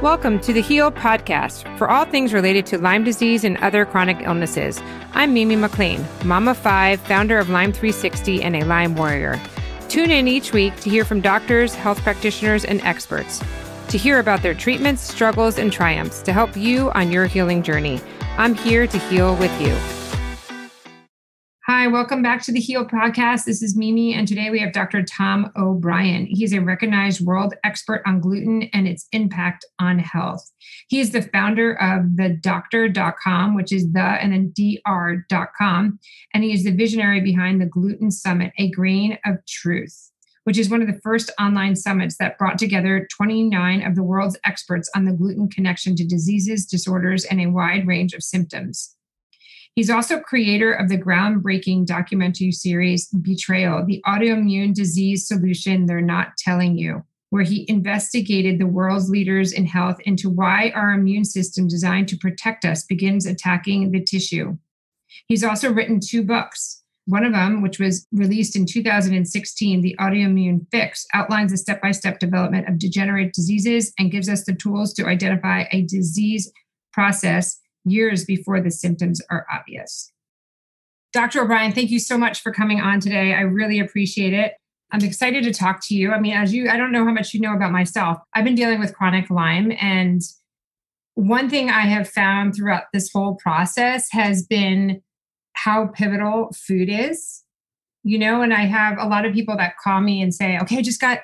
Welcome to the Heal Podcast for all things related to Lyme disease and other chronic illnesses. I'm Mimi McLean, mom of 5, founder of Lyme 360, and a Lyme warrior. Tune in each week to hear from doctors, health practitioners, and experts to hear about their treatments, struggles, and triumphs to help you on your healing journey. I'm here to heal with you. Hi, welcome back to the Heal Podcast. This is Mimi, and today we have Dr. Tom O'Brien. He's a recognized world expert on gluten and its impact on health. He is the founder of thedoctor.com, which is the and then dr.com, and he is the visionary behind the Gluten Summit, a grain of truth, which is one of the first online summits that brought together 29 of the world's experts on the gluten connection to diseases, disorders, and a wide range of symptoms. He's also creator of the groundbreaking documentary series, Betrayal, the autoimmune disease solution they're not telling you, where he investigated the world's leaders in health into why our immune system designed to protect us begins attacking the tissue. He's also written 2 books. One of them, which was released in 2016, The Autoimmune Fix, outlines the step-by-step development of degenerative diseases and gives us the tools to identify a disease process years before the symptoms are obvious. Dr. O'Brien, thank you so much for coming on today. I really appreciate it. I'm excited to talk to you. I mean, I don't know how much you know about myself. I've been dealing with chronic Lyme, and one thing I have found throughout this whole process has been how pivotal food is, and I have a lot of people that call me and say, okay, I just got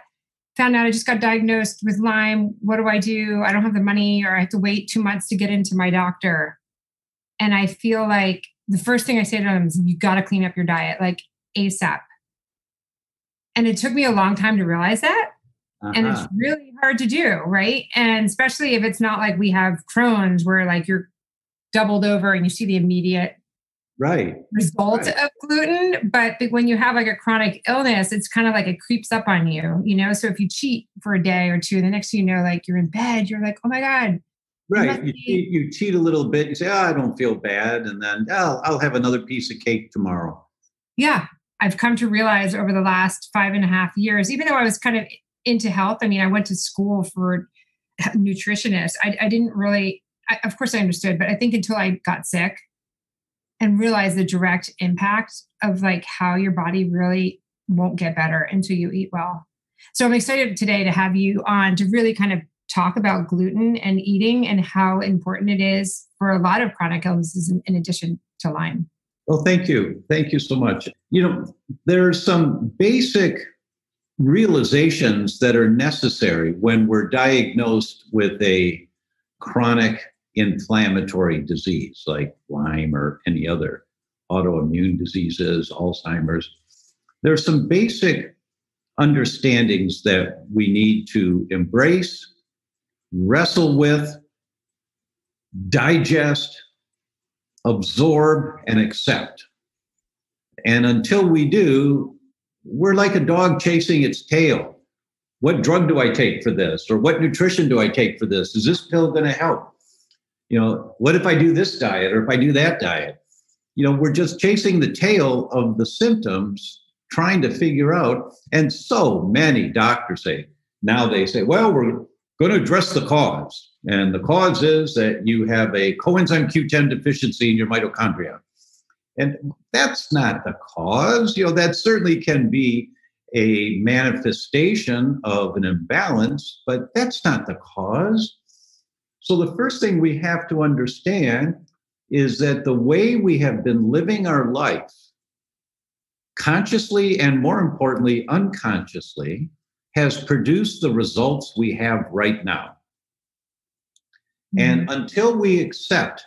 diagnosed with Lyme. What do? I don't have the money, or I have to wait 2 months to get into my doctor. And I feel like the first thing I say to them is, you got to clean up your diet, like ASAP. And it took me a long time to realize that. And it's really hard to do, right? And especially if it's not like we have Crohn's, where like you're doubled over and you see the immediate result of gluten. But when you have like a chronic illness, it's kind of like it creeps up on you, So if you cheat for a day or two, the next thing you know, like you're in bed, you're like, oh my God. Right. You cheat a little bit. You say, I don't feel bad. And then I'll have another piece of cake tomorrow. Yeah. I've come to realize over the last 5.5 years, even though I was kind of into health, I went to school for nutritionist. I didn't really, of course I understood, but I think until I got sick and realize the direct impact of like how your body really won't get better until you eat well. So I'm excited today to have you on to really kind of talk about gluten and eating and how important it is for a lot of chronic illnesses in addition to Lyme. Well, thank you. Thank you so much. There's some basic realizations that are necessary when we're diagnosed with a chronic inflammatory disease like Lyme or any other autoimmune diseases, Alzheimer's. There's some basic understandings that we need to embrace, wrestle with, digest, absorb, and accept. And until we do, we're like a dog chasing its tail. What drug do I take for this? Or what nutrition do I take for this? Is this pill going to help? What if I do this diet or if I do that diet? We're just chasing the tail of the symptoms, trying to figure out. And so many doctors say, well, we're going to address the cause. And the cause is that you have a coenzyme Q10 deficiency in your mitochondria. And that's not the cause. That certainly can be a manifestation of an imbalance, but that's not the cause. So the first thing we have to understand is that the way we have been living our life, consciously and more importantly, unconsciously, has produced the results we have right now. And until we accept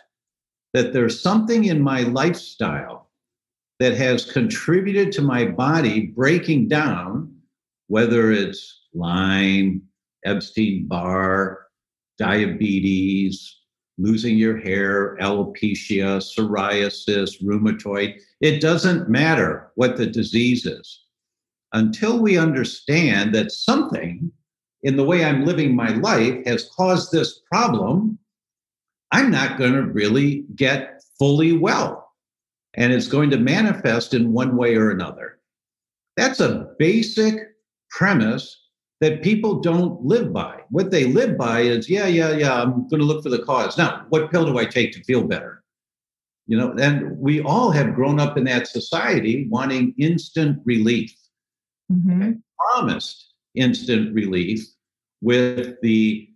that there's something in my lifestyle that has contributed to my body breaking down, whether it's Lyme, Epstein-Barr, diabetes, losing your hair, alopecia, psoriasis, rheumatoid, it doesn't matter what the disease is. Until we understand that something in the way I'm living my life has caused this problem, I'm not going to really get fully well. And it's going to manifest in one way or another. That's a basic premise that people don't live by. What they live by is, yeah, I'm going to look for the cause. Now, what pill do I take to feel better? And we all have grown up in that society wanting instant relief, and promised instant relief with the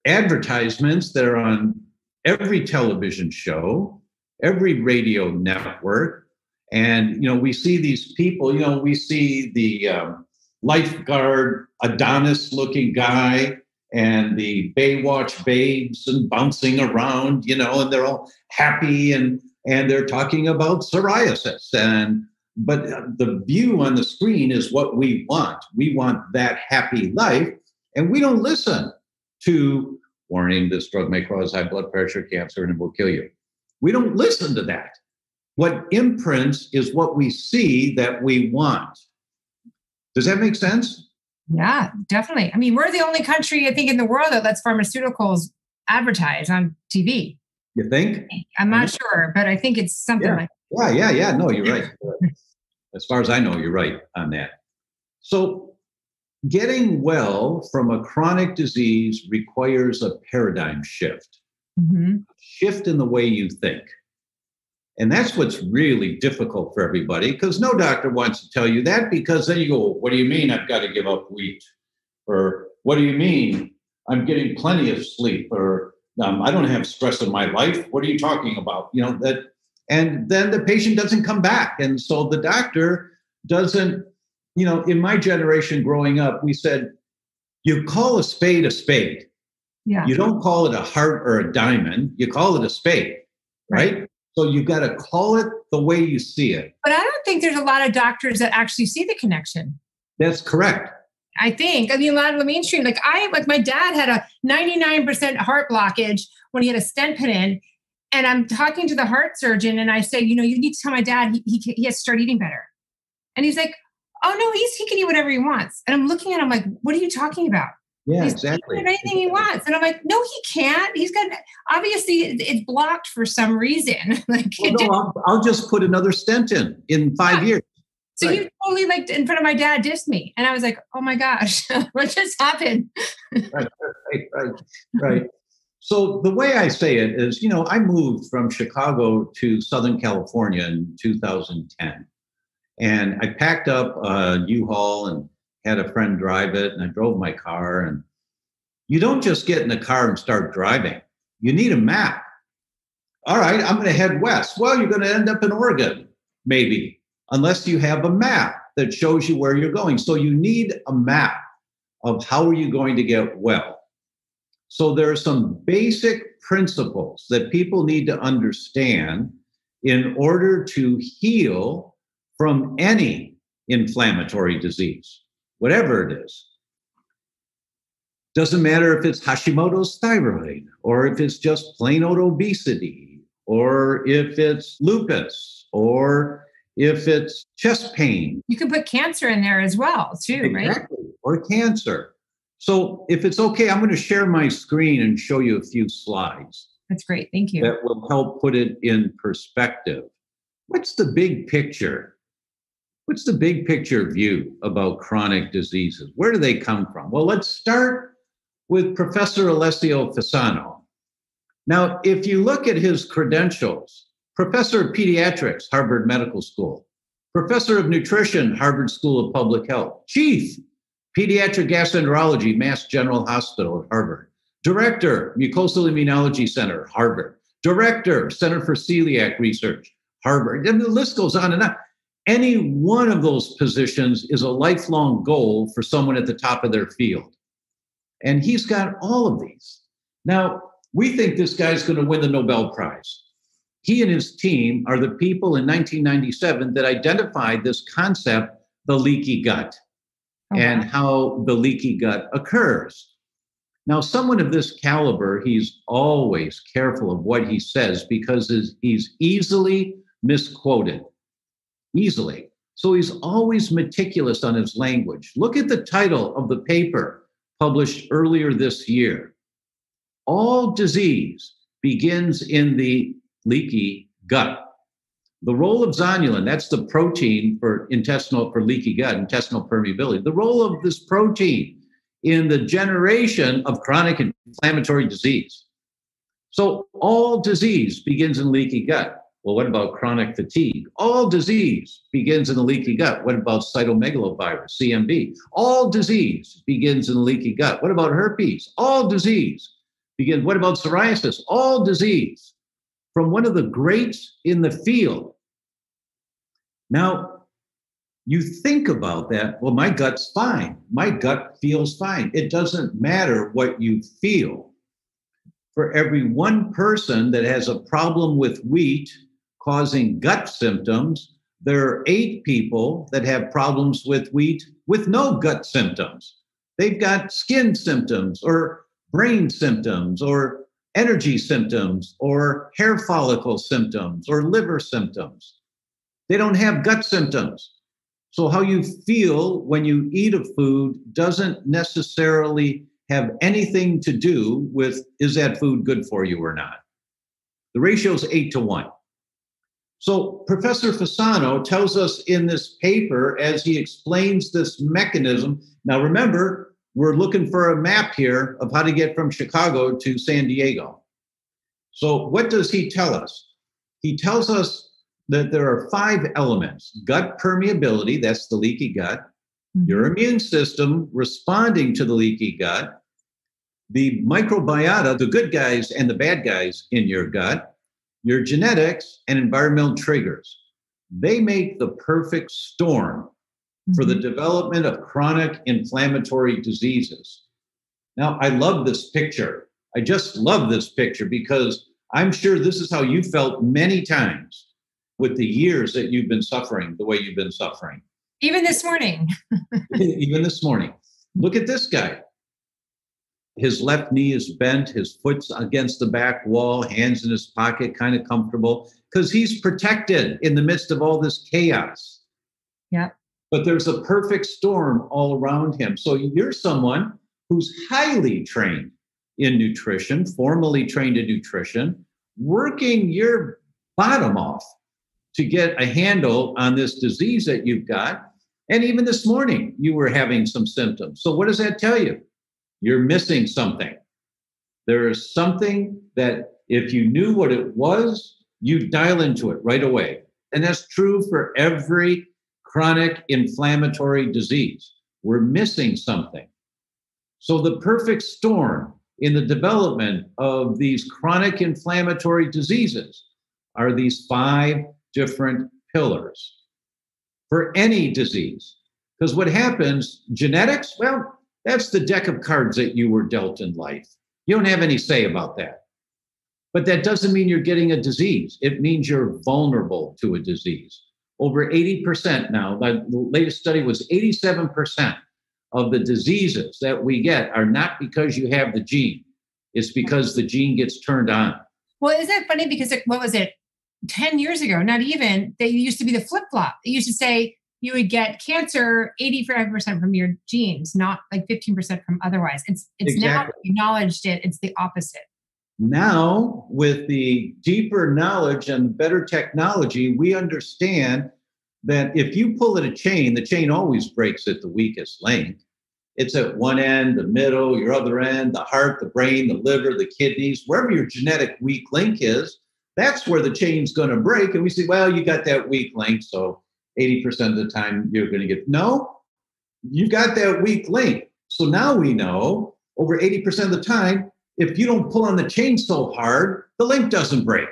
advertisements that are on every television show, every radio network. And, we see these people, we see the lifeguard Adonis looking guy and the Baywatch babes and bouncing around, and they're all happy and they're talking about psoriasis. But the view on the screen is what we want. We want that happy life. And we don't listen to warning, this drug may cause high blood pressure, cancer, and it will kill you. We don't listen to that. What imprints is what we see that we want. Does that make sense? Yeah, definitely. I mean, we're the only country, I think, in the world that lets pharmaceuticals advertise on TV. You think? I'm not sure, but I think it's something like that. Yeah. No, you're right. As far as I know, you're right on that. So getting well from a chronic disease requires a paradigm shift, shift in the way you think. And that's what's really difficult for everybody, because no doctor wants to tell you that, because then you go, what do you mean I've got to give up wheat? Or what do you mean I'm getting plenty of sleep? Or I don't have stress in my life. What are you talking about? And then the patient doesn't come back. And so the doctor doesn't, in my generation growing up, we said, you call a spade a spade. Yeah. You don't call it a heart or a diamond. You call it a spade, right? So you got to call it the way you see it. But I don't think there's a lot of doctors that actually see the connection. That's correct. I think. A lot of the mainstream, like my dad had a 99% heart blockage when he had a stent put in. And I'm talking to the heart surgeon and I say, you need to tell my dad he has to start eating better. And he's like, oh no, he can eat whatever he wants. And I'm looking at him like, what are you talking about? Yeah, he's exactly. Anything he wants. And I'm like, no, he can't. He's got, obviously it's blocked for some reason. I'll just put another stent in 5 years. So you totally in front of my dad dissed me. And I was like, oh my gosh, what just happened? Right. So the way I say it is, I moved from Chicago to Southern California in 2010. And I packed up a U-Haul and had a friend drive it, and I drove my car. And you don't just get in the car and start driving. You need a map. All right, I'm going to head west. Well, you're going to end up in Oregon, maybe, unless you have a map that shows you where you're going. So you need a map of how are you going to get well. So there are some basic principles that people need to understand in order to heal from any inflammatory disease, whatever it is. Doesn't matter if it's Hashimoto's thyroid, or if it's just plain old obesity, or if it's lupus, or if it's chest pain. You can put cancer in there as well, too, right? Exactly, or cancer. So if it's okay, I'm going to share my screen and show you a few slides. That's great. Thank you. That will help put it in perspective. What's the big picture? What's the big picture view about chronic diseases? Where do they come from? Well, let's start with Professor Alessio Fasano. Now, if you look at his credentials, Professor of Pediatrics, Harvard Medical School, Professor of Nutrition, Harvard School of Public Health, Chief, Pediatric Gastroenterology, Mass General Hospital at Harvard, Director, Mucosal Immunology Center, Harvard, Director, Center for Celiac Research, Harvard, and the list goes on and on. Any one of those positions is a lifelong goal for someone at the top of their field. And he's got all of these. Now, we think this guy's going to win the Nobel Prize. He and his team are the people in 1997 that identified this concept, the leaky gut, and how the leaky gut occurs. Now, someone of this caliber, he's always careful of what he says because he's easily misquoted. Easily. So he's always meticulous on his language. Look at the title of the paper published earlier this year. All disease begins in the leaky gut. The role of zonulin, that's the protein for leaky gut, intestinal permeability. The role of this protein in the generation of chronic inflammatory disease. So all disease begins in leaky gut. Well, what about chronic fatigue? All disease begins in the leaky gut. What about cytomegalovirus, CMV? All disease begins in the leaky gut. What about herpes? All disease begins. What about psoriasis? All disease. From one of the greats in the field. Now, you think about that. Well, my gut's fine. My gut feels fine. It doesn't matter what you feel. For every one person that has a problem with wheat causing gut symptoms, there are 8 people that have problems with wheat with no gut symptoms. They've got skin symptoms or brain symptoms or energy symptoms or hair follicle symptoms or liver symptoms. They don't have gut symptoms. So how you feel when you eat a food doesn't necessarily have anything to do with, is that food good for you or not? The ratio is 8-1. So Professor Fasano tells us in this paper, as he explains this mechanism. Now remember, we're looking for a map here of how to get from Chicago to San Diego. So what does he tell us? He tells us that there are 5 elements: gut permeability, that's the leaky gut, your immune system responding to the leaky gut, the microbiota, the good guys and the bad guys in your gut, your genetics, and environmental triggers. They make the perfect storm for the development of chronic inflammatory diseases. Now, I love this picture. I just love this picture because I'm sure this is how you felt many times with the years that you've been suffering the way you've been suffering. Even this morning. Even this morning. Look at this guy. His left knee is bent, his foot's against the back wall, hands in his pocket, kind of comfortable, because he's protected in the midst of all this chaos. Yep. But there's a perfect storm all around him. So you're someone who's highly trained in nutrition, formally trained in nutrition, working your bottom off to get a handle on this disease that you've got. And even this morning, you were having some symptoms. So what does that tell you? You're missing something. There is something that if you knew what it was, you'd dial into it right away. And that's true for every chronic inflammatory disease. We're missing something. So the perfect storm in the development of these chronic inflammatory diseases are these 5 different pillars for any disease. Because what happens, genetics, well, that's the deck of cards that you were dealt in life. You don't have any say about that. But that doesn't mean you're getting a disease. It means you're vulnerable to a disease. Over 80% now, the latest study was 87% of the diseases that we get are not because you have the gene. It's because the gene gets turned on. Well, isn't that funny? Because what was it? 10 years ago, not even, they used to be the flip-flop. They used to say you would get cancer 85% from your genes, not like 15% from otherwise. It's exactly. Now acknowledged it's the opposite. Now, with the deeper knowledge and better technology, we understand that if you pull at a chain, the chain always breaks at the weakest length. It's at one end, the middle, your other end, the heart, the brain, the liver, the kidneys, wherever your genetic weak link is, that's where the chain's going to break. And we say, well, you got that weak link, so 80% of the time you're going to get, no, you got that weak link. So now we know over 80% of the time, if you don't pull on the chain so hard, the link doesn't break.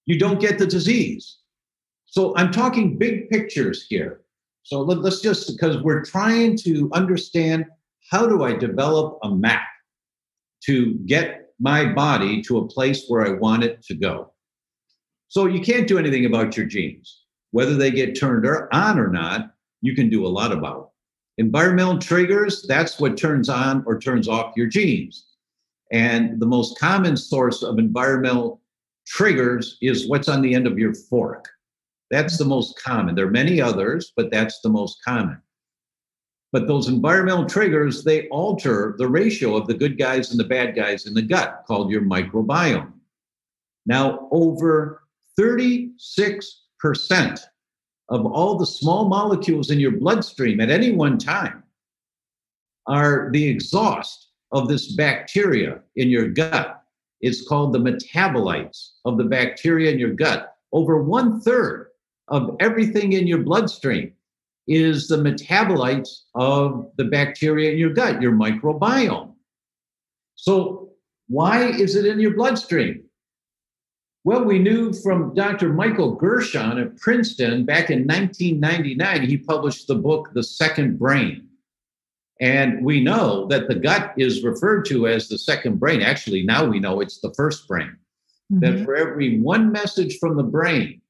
You don't get the disease. So I'm talking big pictures here. So let's just, because we're trying to understand, how do I develop a map to get my body to a place where I want it to go? So you can't do anything about your genes. Whether they get turned on or not, you can do a lot about. Environmental triggers, that's what turns on or turns off your genes. And the most common source of environmental triggers is what's on the end of your fork. That's the most common. There are many others, but that's the most common. But those environmental triggers, they alter the ratio of the good guys and the bad guys in the gut, called your microbiome. Now, over 36% of all the small molecules in your bloodstream at any one time are the exhaust of this bacteria in your gut. It's called the metabolites of the bacteria in your gut. Over 1/3 of everything in your bloodstream is the metabolites of the bacteria in your gut, your microbiome. So why is it in your bloodstream? Well, we knew from Dr. Michael Gershon at Princeton back in 1999, he published the book, The Second Brain. And we know that the gut is referred to as the second brain. Actually, now we know it's the first brain. Mm-hmm. That for every one message from the brain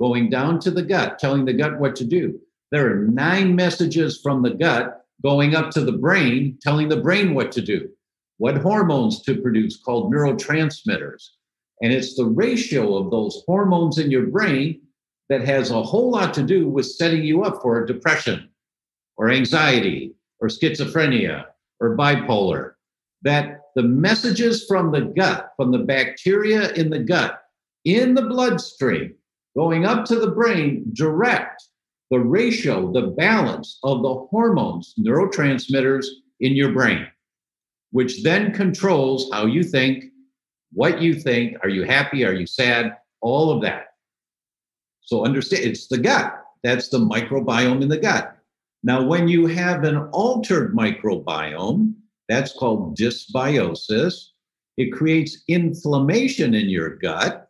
going down to the gut, telling the gut what to do, there are 9 messages from the gut going up to the brain, telling the brain what to do, what hormones to produce, called neurotransmitters. And it's the ratio of those hormones in your brain that has a whole lot to do with setting you up for depression or anxiety or schizophrenia or bipolar. That the messages from the gut, from the bacteria in the gut, in the bloodstream, going up to the brain, direct the ratio, the balance of the hormones, neurotransmitters in your brain, which then controls how you think, what you think, are you happy, are you sad, all of that. So understand, it's the gut. That's the microbiome in the gut. Now, when you have an altered microbiome, that's called dysbiosis. It creates inflammation in your gut.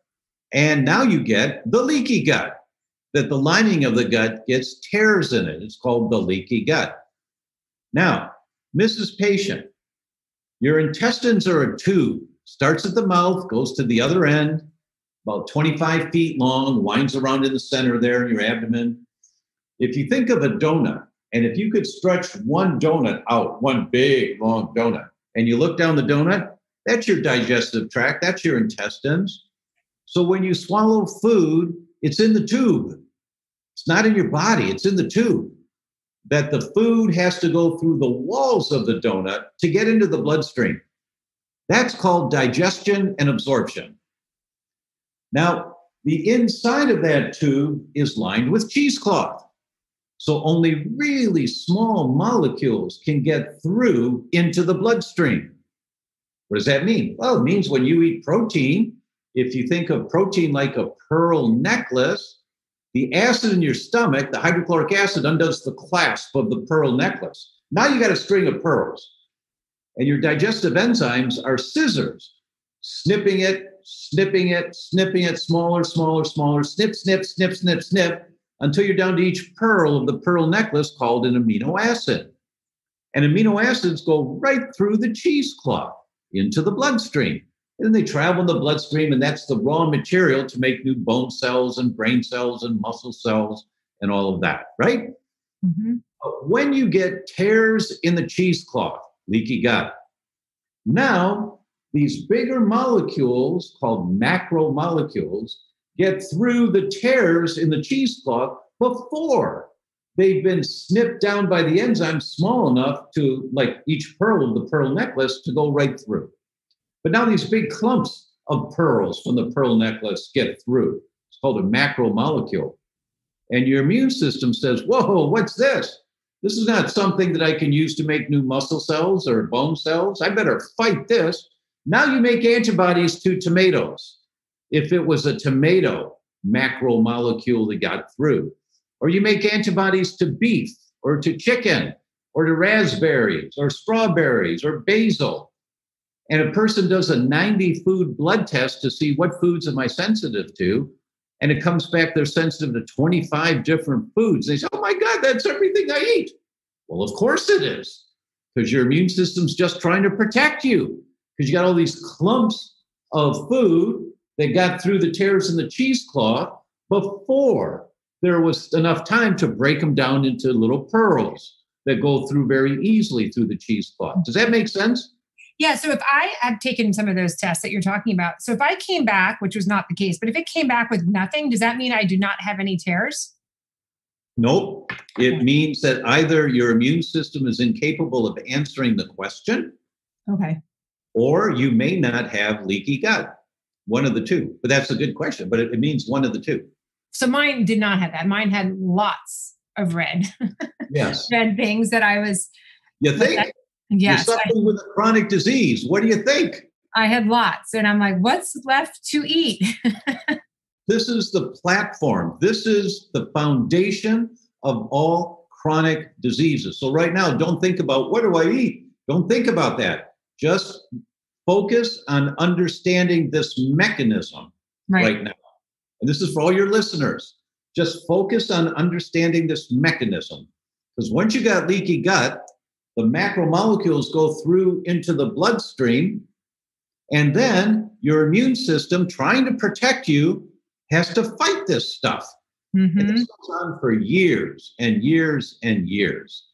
And now you get the leaky gut, that the lining of the gut gets tears in it. It's called the leaky gut. Now, Mrs. Patient, your intestines are a tube. Starts at the mouth, goes to the other end, about 25 feet long, winds around in the center there in your abdomen. If you think of a donut, and if you could stretch one donut out, one big, long donut, and you look down the donut, that's your digestive tract, that's your intestines. So when you swallow food, it's in the tube. It's not in your body, it's in the tube. That the food has to go through the walls of the donut to get into the bloodstream. That's called digestion and absorption. Now, the inside of that tube is lined with cheesecloth. So only really small molecules can get through into the bloodstream. What does that mean? Well, it means when you eat protein, if you think of protein like a pearl necklace, the acid in your stomach, the hydrochloric acid, undoes the clasp of the pearl necklace. Now you got a string of pearls. And your digestive enzymes are scissors, snipping it, smaller, snip, until you're down to each pearl of the pearl necklace called an amino acid. And amino acids go right through the cheesecloth into the bloodstream. And then they travel in the bloodstream, and that's the raw material to make new bone cells and brain cells and muscle cells and all of that, right? Mm-hmm. When you get tears in the cheesecloth, leaky gut, now these bigger molecules called macromolecules get through the tears in the cheesecloth before they've been snipped down by the enzyme small enough to, like each pearl of the pearl necklace, to go right through. But now these big clumps of pearls from the pearl necklace get through. It's called a macromolecule. And your immune system says, whoa, what's this? This is not something that I can use to make new muscle cells or bone cells. I better fight this. Now you make antibodies to tomatoes. If it was a tomato macromolecule that got through, or you make antibodies to beef or to chicken or to raspberries or strawberries or basil. And a person does a 90 food blood test to see what foods am I sensitive to. And it comes back they're sensitive to 25 different foods. They say, oh my God, that's everything I eat. Well, of course it is, because your immune system's just trying to protect you, because you got all these clumps of food that got through the tears in the cheesecloth before there was enough time to break them down into little pearls that go through very easily through the cheesecloth. Does that make sense? Yeah. So if I had taken some of those tests that you're talking about, so if I came back, which was not the case, but if it came back with nothing, does that mean I do not have any tears? Nope. It means that either your immune system is incapable of answering the question, okay, or you may not have leaky gut. One of the two. But that's a good question. But it means one of the two. So mine did not have that. Mine had lots of red, Yes. red things that I was. You think? You're Yes, suffering with a chronic disease. What do you think? I had lots. And I'm like, what's left to eat? This is the platform. This is the foundation of all chronic diseases. So right now, don't think about what do I eat? Don't think about that. Just focus on understanding this mechanism right now. And this is for all your listeners. Just focus on understanding this mechanism. Because once you got leaky gut, the macromolecules go through into the bloodstream, and then your immune system, trying to protect you, has to fight this stuff. Mm-hmm. And this goes on for years and years and years.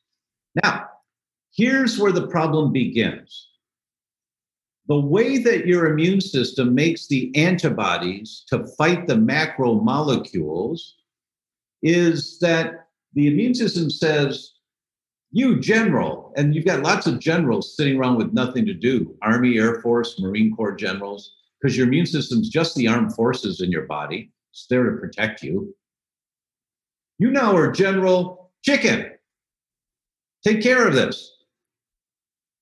Now, here's where the problem begins. The way that your immune system makes the antibodies to fight the macromolecules is that the immune system says, you general, and you've got lots of generals sitting around with nothing to do, Army, Air Force, Marine Corps generals, because your immune system's just the armed forces in your body. It's there to protect you. You now are General Chicken. Take care of this.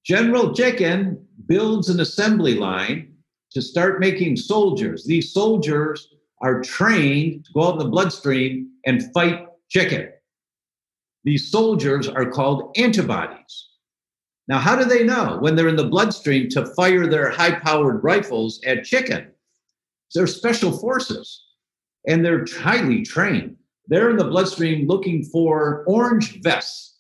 General Chicken builds an assembly line to start making soldiers. These soldiers are trained to go out in the bloodstream and fight chicken. These soldiers are called antibodies. Now, how do they know when they're in the bloodstream to fire their high-powered rifles at chicken? They're special forces, and they're highly trained. They're in the bloodstream looking for orange vests.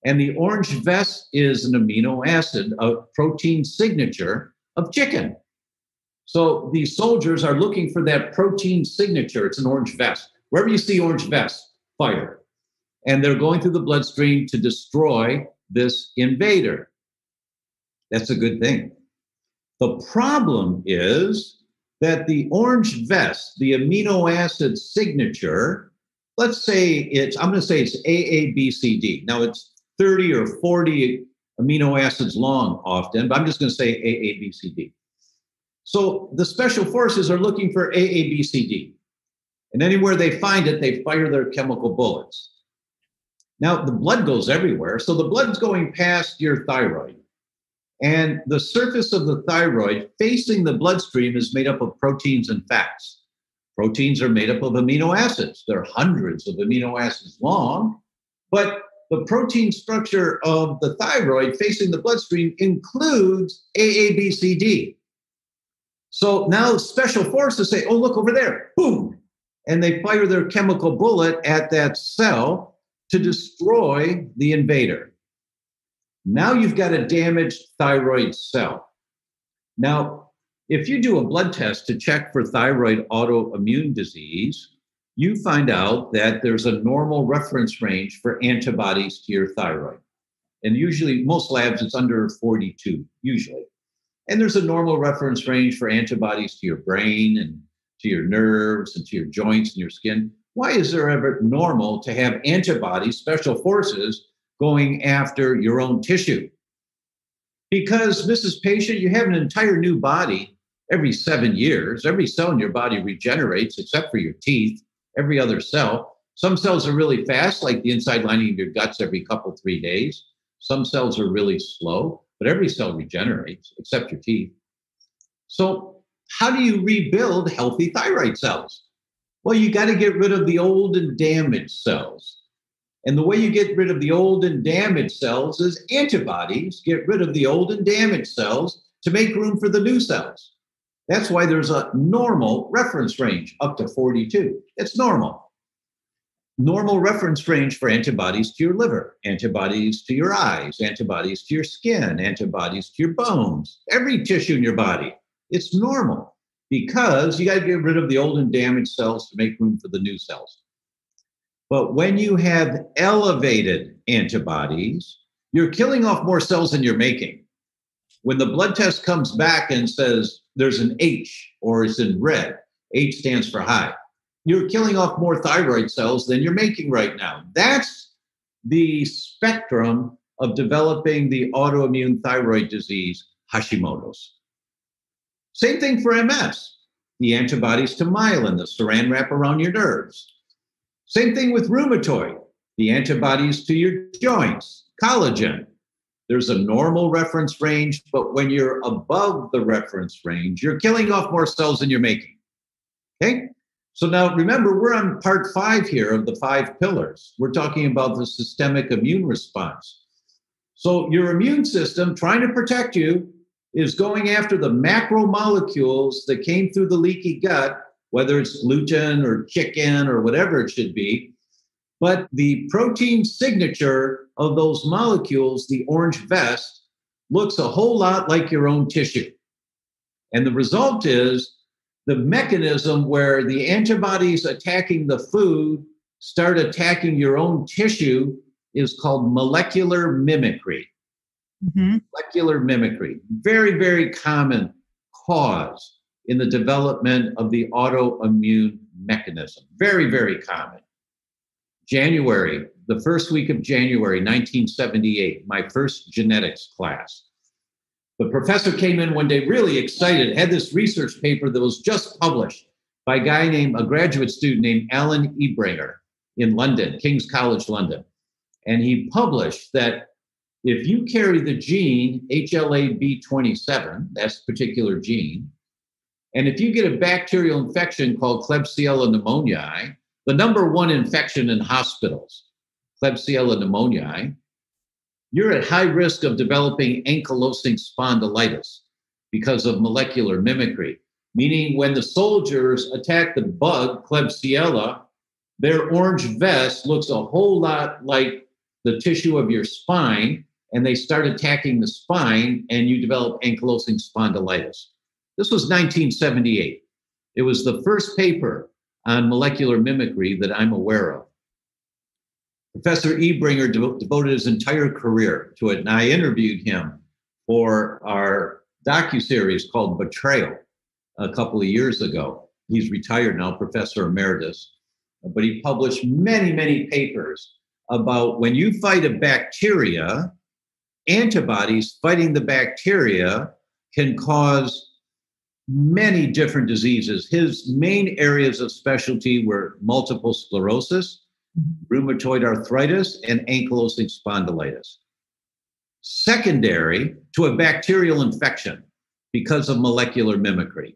And the orange vest is an amino acid, a protein signature of chicken. So these soldiers are looking for that protein signature. It's an orange vest. Wherever you see orange vest, fire. And they're going through the bloodstream to destroy this invader. That's a good thing. The problem is that the orange vest, the amino acid signature, let's say I'm going to say it's AABCD. Now it's 30 or 40 amino acids long often, but I'm just going to say AABCD. So the special forces are looking for AABCD. And anywhere they find it, they fire their chemical bullets. Now, the blood goes everywhere. So the blood's going past your thyroid. And the surface of the thyroid facing the bloodstream is made up of proteins and fats. Proteins are made up of amino acids. There are hundreds of amino acids long, but the protein structure of the thyroid facing the bloodstream includes AABCD. So now special forces say, oh, look over there, boom. And they fire their chemical bullet at that cell to destroy the invader. Now you've got a damaged thyroid cell. Now, if you do a blood test to check for thyroid autoimmune disease, you find out that there's a normal reference range for antibodies to your thyroid. And usually, most labs, it's under 42, usually. And there's a normal reference range for antibodies to your brain and to your nerves and to your joints and your skin. Why is there ever normal to have antibodies, special forces, going after your own tissue? Because, Mrs. Patient, you have an entire new body every 7 years. Every cell in your body regenerates, except for your teeth, every other cell. Some cells are really fast, like the inside lining of your guts every 3 days. Some cells are really slow, but every cell regenerates, except your teeth. So how do you rebuild healthy thyroid cells? Well, you got to get rid of the old and damaged cells. And the way you get rid of the old and damaged cells is antibodies get rid of the old and damaged cells to make room for the new cells. That's why there's a normal reference range up to 42. It's normal. Normal reference range for antibodies to your liver, antibodies to your eyes, antibodies to your skin, antibodies to your bones, every tissue in your body. It's normal. Because you got to get rid of the old and damaged cells to make room for the new cells. But when you have elevated antibodies, you're killing off more cells than you're making. When the blood test comes back and says there's an H or it's in red, H stands for high, you're killing off more thyroid cells than you're making right now. That's the spectrum of developing the autoimmune thyroid disease, Hashimoto's. Same thing for MS. the antibodies to myelin, the saran wrap around your nerves. Same thing with rheumatoid, the antibodies to your joints, collagen. There's a normal reference range, but when you're above the reference range, you're killing off more cells than you're making. Okay? So now remember, we're on part 5 here of the 5 pillars. We're talking about the systemic immune response. So your immune system, trying to protect you, is going after the macromolecules that came through the leaky gut, whether it's gluten or chicken or whatever it should be. But the protein signature of those molecules, the orange vest, looks a whole lot like your own tissue. And the result is the mechanism where the antibodies attacking the food start attacking your own tissue is called molecular mimicry. Mm-hmm. Molecular mimicry, very, very common cause in the development of the autoimmune mechanism. Very, very common. January, the first week of January, 1978, my first genetics class. The professor came in one day really excited, had this research paper that was just published by a graduate student named Alan Ebringer in London, King's College London. And he published that if you carry the gene HLA-B27, that's a particular gene, and if you get a bacterial infection called Klebsiella pneumoniae, the number 1 infection in hospitals, Klebsiella pneumoniae, you're at high risk of developing ankylosing spondylitis because of molecular mimicry, meaning when the soldiers attack the bug, Klebsiella, their orange vest looks a whole lot like the tissue of your spine, and they start attacking the spine, and you develop ankylosing spondylitis. This was 1978. It was the first paper on molecular mimicry that I'm aware of. Professor Ebringer devoted his entire career to it, and I interviewed him for our docuseries called Betrayal a couple of years ago. He's retired now, Professor Emeritus, but he published many, many papers about when you fight a bacteria, antibodies fighting the bacteria can cause many different diseases. His main areas of specialty were multiple sclerosis, rheumatoid arthritis, and ankylosing spondylitis. Secondary to a bacterial infection because of molecular mimicry.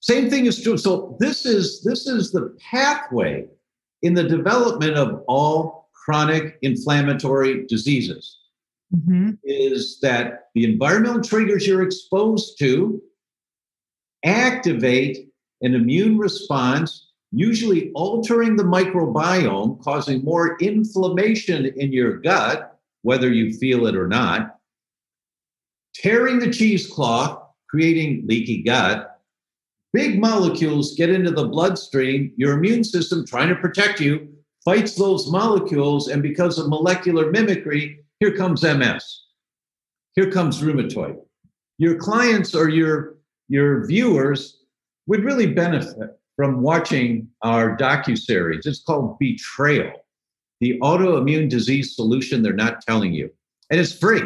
Same thing is true. So this is the pathway in the development of all chronic inflammatory diseases. Mm-hmm. Is that the environmental triggers you're exposed to activate an immune response, usually altering the microbiome, causing more inflammation in your gut, whether you feel it or not, tearing the cheesecloth, creating leaky gut. Big molecules get into the bloodstream. Your immune system, trying to protect you, fights those molecules, and because of molecular mimicry, here comes MS. Here comes rheumatoid. Your clients or your viewers would really benefit from watching our docuseries. It's called Betrayal, the autoimmune disease solution they're not telling you. And it's free.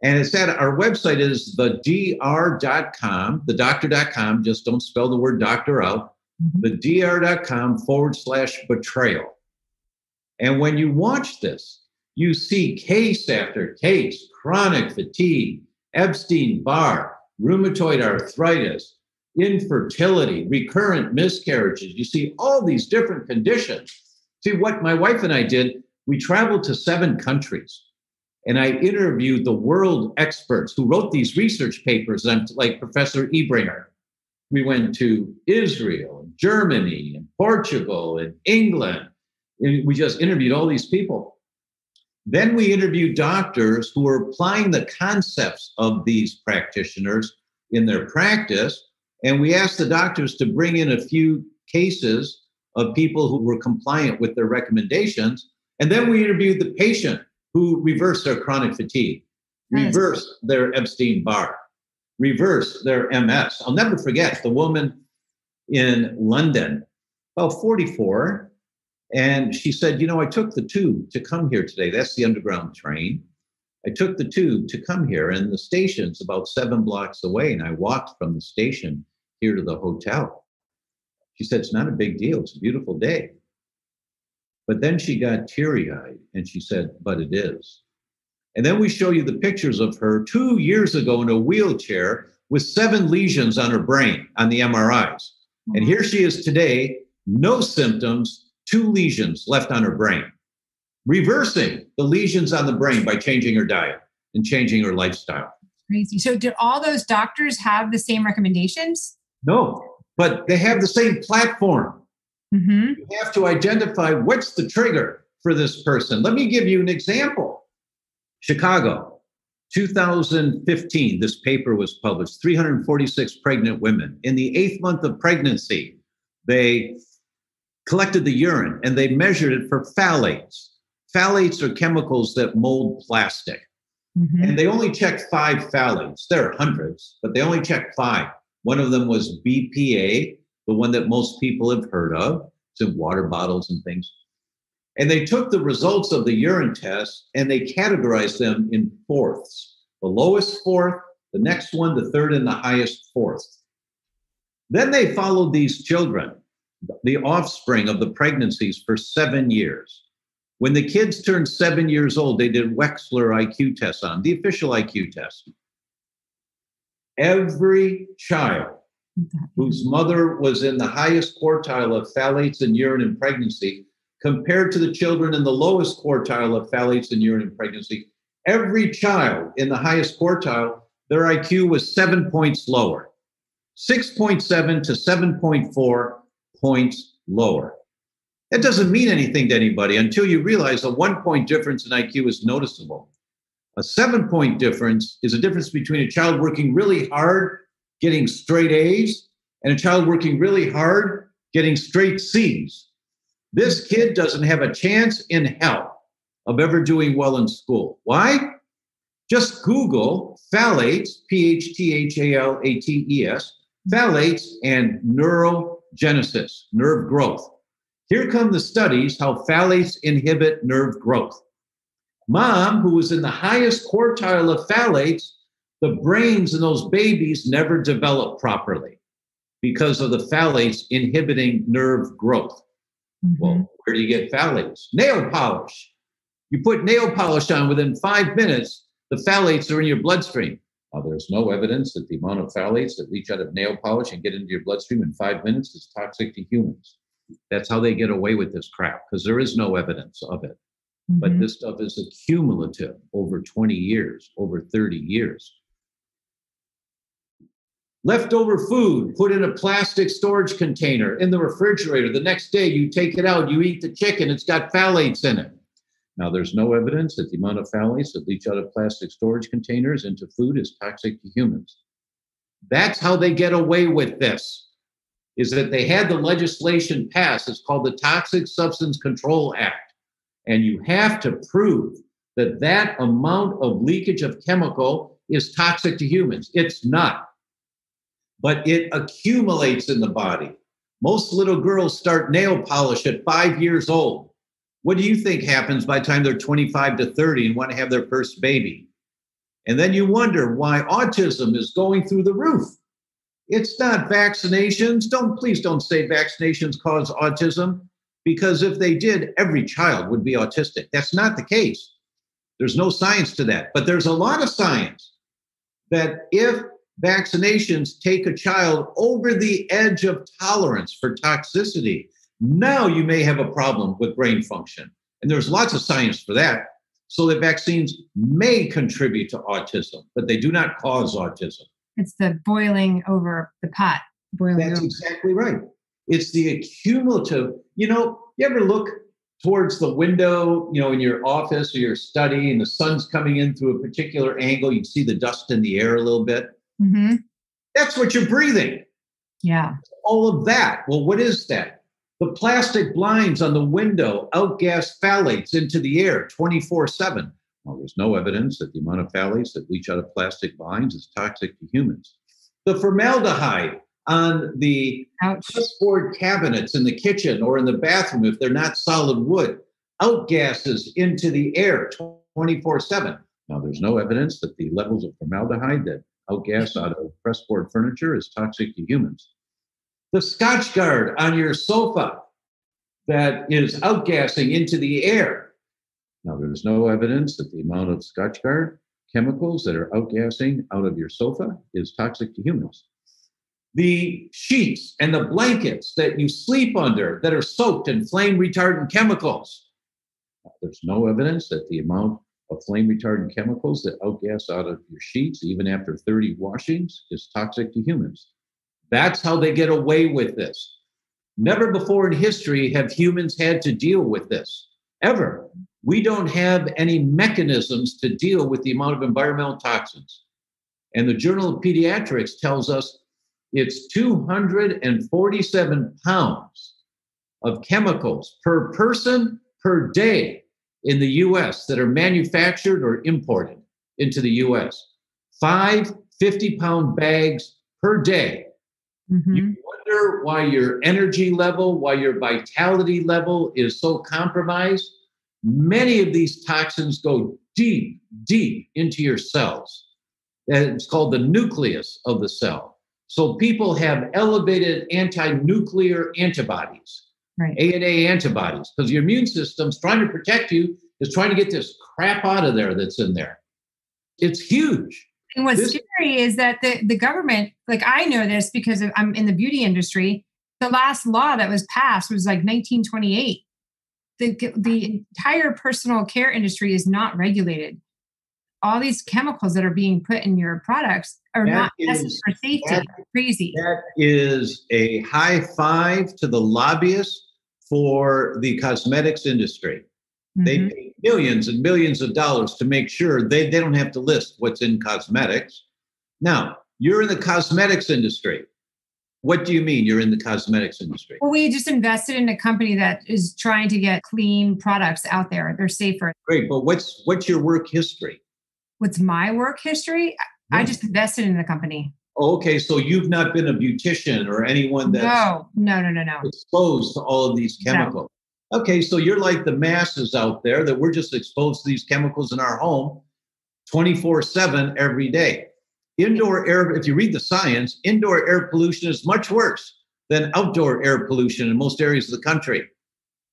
And it's at our website is thedr.com, thedoctor.com, just don't spell the word doctor out, thedr.com/betrayal. And when you watch this, you see case after case, chronic fatigue, Epstein-Barr, rheumatoid arthritis, infertility, recurrent miscarriages. You see all these different conditions. See, what my wife and I did, we traveled to 7 countries, and I interviewed the world experts who wrote these research papers, like Professor Ebringer. We went to Israel, and Germany, and Portugal, and England. And we just interviewed all these people. Then we interviewed doctors who were applying the concepts of these practitioners in their practice. And we asked the doctors to bring in a few cases of people who were compliant with their recommendations. And then we interviewed the patient who reversed their chronic fatigue, reversed their Epstein-Barr, reversed their MS. I'll never forget the woman in London, about 44, and she said, I took the tube to come here today. That's the underground train. I took the tube to come here, and the station's about 7 blocks away, and I walked from the station here to the hotel. She said, it's not a big deal. It's a beautiful day. But then she got teary-eyed and she said, but it is. And then we show you the pictures of her 2 years ago in a wheelchair with 7 lesions on her brain on the MRIs. And here she is today, no symptoms, 2 lesions left on her brain, reversing the lesions on the brain by changing her diet and changing her lifestyle. Crazy. So did all those doctors have the same recommendations? No, but they have the same platform. Mm-hmm. You have to identify what's the trigger for this person. Let me give you an example. Chicago, 2015, this paper was published, 346 pregnant women. In the 8th month of pregnancy, they collected the urine and they measured it for phthalates. Phthalates are chemicals that mold plastic. Mm-hmm. And they only checked 5 phthalates. There are hundreds, but they only checked 5. One of them was BPA, the one that most people have heard of. It's in water bottles and things. And they took the results of the urine test and they categorized them in fourths. The lowest fourth, the next one, the third, and the highest fourth. Then they followed these children, the offspring of the pregnancies, for 7 years. When the kids turned 7 years old, they did Wechsler IQ tests on, the official IQ test. Every child whose mother was in the highest quartile of phthalates in urine in pregnancy, compared to the children in the lowest quartile of phthalates in urine in pregnancy, every child in the highest quartile, their IQ was 7 points lower, 6.7 to 7.4 points lower. That doesn't mean anything to anybody until you realize a 1 point difference in IQ is noticeable. A 7 point difference is a difference between a child working really hard, getting straight A's, and a child working really hard, getting straight C's. This kid doesn't have a chance in hell of ever doing well in school. Why? Just Google phthalates, Phthalats, phthalates, and neurogenesis, nerve growth. Here come the studies how phthalates inhibit nerve growth. Mom, who was in the highest quartile of phthalates, the brains in those babies never develop properly because of the phthalates inhibiting nerve growth. Mm-hmm. Well, where do you get phthalates? Nail polish. You put nail polish on, within 5 minutes, the phthalates are in your bloodstream. Now, there's no evidence that the amount of phthalates that leach out of nail polish and get into your bloodstream in 5 minutes is toxic to humans. That's how they get away with this crap, because there is no evidence of it. Mm-hmm. But this stuff is accumulative over 20 years, over 30 years. Leftover food, put in a plastic storage container in the refrigerator. The next day, you take it out, you eat the chicken, it's got phthalates in it. Now, there's no evidence that the amount of phthalates that leach out of plastic storage containers into food is toxic to humans. That's how they get away with this, is that they had the legislation passed. It's called the Toxic Substance Control Act. And you have to prove that that amount of leakage of chemical is toxic to humans. It's not. But it accumulates in the body. Most little girls start nail polish at 5 years old. What do you think happens by the time they're 25 to 30 and want to have their first baby? And then you wonder why autism is going through the roof. It's not vaccinations. Please don't say vaccinations cause autism, because if they did, every child would be autistic. That's not the case. There's no science to that. But there's a lot of science that if vaccinations take a child over the edge of tolerance for toxicity, now you may have a problem with brain function. And there's lots of science for that. So that vaccines may contribute to autism, but they do not cause autism. It's the boiling over the pot. That's exactly right. It's the accumulative. You ever look towards the window, in your office or your study, and the sun's coming in through a particular angle, you can see the dust in the air a little bit. Mm-hmm. That's what you're breathing. Yeah. All of that. Well, what is that? The plastic blinds on the window outgas phthalates into the air 24/7. Well, there's no evidence that the amount of phthalates that leach out of plastic blinds is toxic to humans. The formaldehyde on the chessboard cabinets in the kitchen or in the bathroom, if they're not solid wood, outgasses into the air 24/7. Now, there's no evidence that the levels of formaldehyde that outgassed out of pressboard furniture is toxic to humans. The Scotch Guard on your sofa that is outgassing into the air. Now, there's no evidence that the amount of Scotch Guard chemicals that are outgassing out of your sofa is toxic to humans. The sheets and the blankets that you sleep under that are soaked in flame retardant chemicals. There's no evidence that the amount of flame retardant chemicals that outgas out of your sheets, even after 30 washings, is toxic to humans. That's how they get away with this. Never before in history have humans had to deal with this, ever. We don't have any mechanisms to deal with the amount of environmental toxins. And the Journal of Pediatrics tells us it's 247 pounds of chemicals per person per day in the US that are manufactured or imported into the US. 5 50-pound bags per day. Mm-hmm. You wonder why your energy level, why your vitality level is so compromised. Many of these toxins go deep, deep into your cells. And it's called the nucleus of the cell. So people have elevated anti-nuclear antibodies, right. A&A antibodies, because your immune system's trying to protect you, is trying to get this crap out of there that's in there. It's huge. And what's scary is that the government, like I know this because I'm in the beauty industry, the last law that was passed was like 1928. The entire personal care industry is not regulated. All these chemicals that are being put in your products are not tested for safety. That's crazy. That is a high five to the lobbyists for the cosmetics industry. Mm-hmm. They pay millions and millions of dollars to make sure they don't have to list what's in cosmetics. Now, you're in the cosmetics industry. What do you mean you're in the cosmetics industry? Well, we just invested in a company that is trying to get clean products out there. They're safer. Great, but what's your work history? What's my work history? Yeah. I just invested in the company. Okay, so you've not been a beautician or anyone that's no. exposed to all of these chemicals. No. Okay, so you're like the masses out there that we're just exposed to these chemicals in our home 24/7 every day. Indoor air, if you read the science, indoor air pollution is much worse than outdoor air pollution in most areas of the country.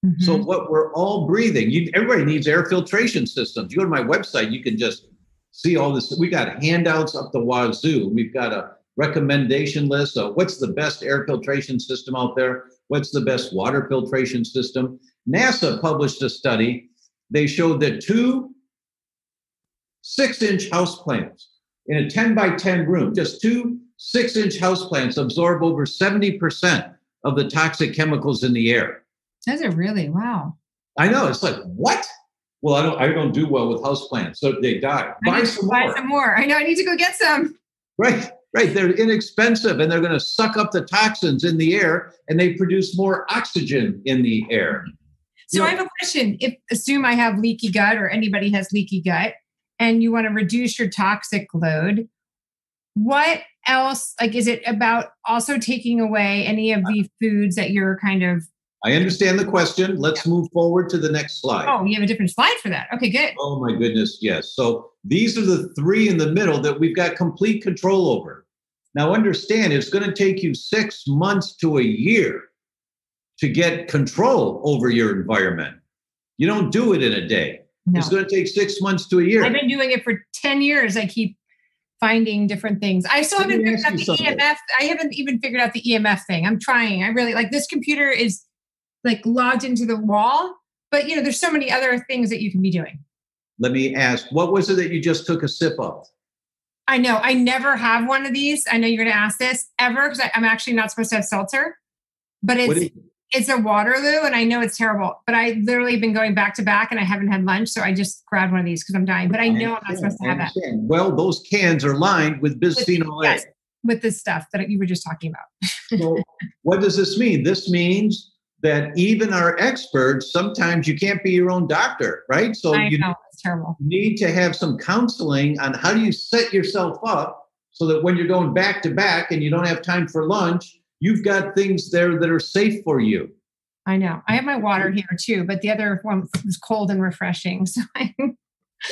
Mm-hmm. So what we're all breathing, everybody needs air filtration systems. You go to my website, you can just see all this. We got handouts up the wazoo. We've got a recommendation list of what's the best air filtration system out there, what's the best water filtration system. NASA published a study. They showed that 2 6-inch houseplants in a 10 by 10 room, just 2 6-inch houseplants absorb over 70% of the toxic chemicals in the air. Does it really? Wow. I know. It's like, what? Well, I don't do well with houseplants, so they die. Buy some more. I know. I need to go get some. Right. They're inexpensive, and they're going to suck up the toxins in the air, and they produce more oxygen in the air. So I have a question. Assume I have leaky gut, or anybody has leaky gut, and you want to reduce your toxic load. What else? Like, is it about also taking away any of the foods that you're kind of... I understand the question. Let's move forward to the next slide. Oh, you have a different slide for that. Okay, good. Oh my goodness, yes. So these are the 3 in the middle that we've got complete control over. Now understand, it's going to take you 6 months to a year to get control over your environment. You don't do it in a day. No. It's going to take 6 months to a year. I've been doing it for 10 years. I keep finding different things. I still haven't figured out the EMF. I haven't even figured out the EMF thing. I'm trying. I really like this computer is like logged into the wall, but there's so many other things that you can be doing. Let me ask, what was it that you just took a sip of? I know. I never have one of these. I know you're going to ask this ever because I'm actually not supposed to have seltzer, but it's a Waterloo and I know it's terrible, but I literally been going back to back and I haven't had lunch. So I just grabbed one of these because I'm dying, but I know I'm not supposed to have that. Well, those cans are lined with bisphenol A. Yes, with this stuff that you were just talking about. So what does this mean? This means that even our experts, sometimes you can't be your own doctor, right? So I know, it's terrible. You need to have some counseling on how do you set yourself up so that when you're going back to back and you don't have time for lunch, you've got things there that are safe for you. I know. I have my water here too, but the other one was cold and refreshing. So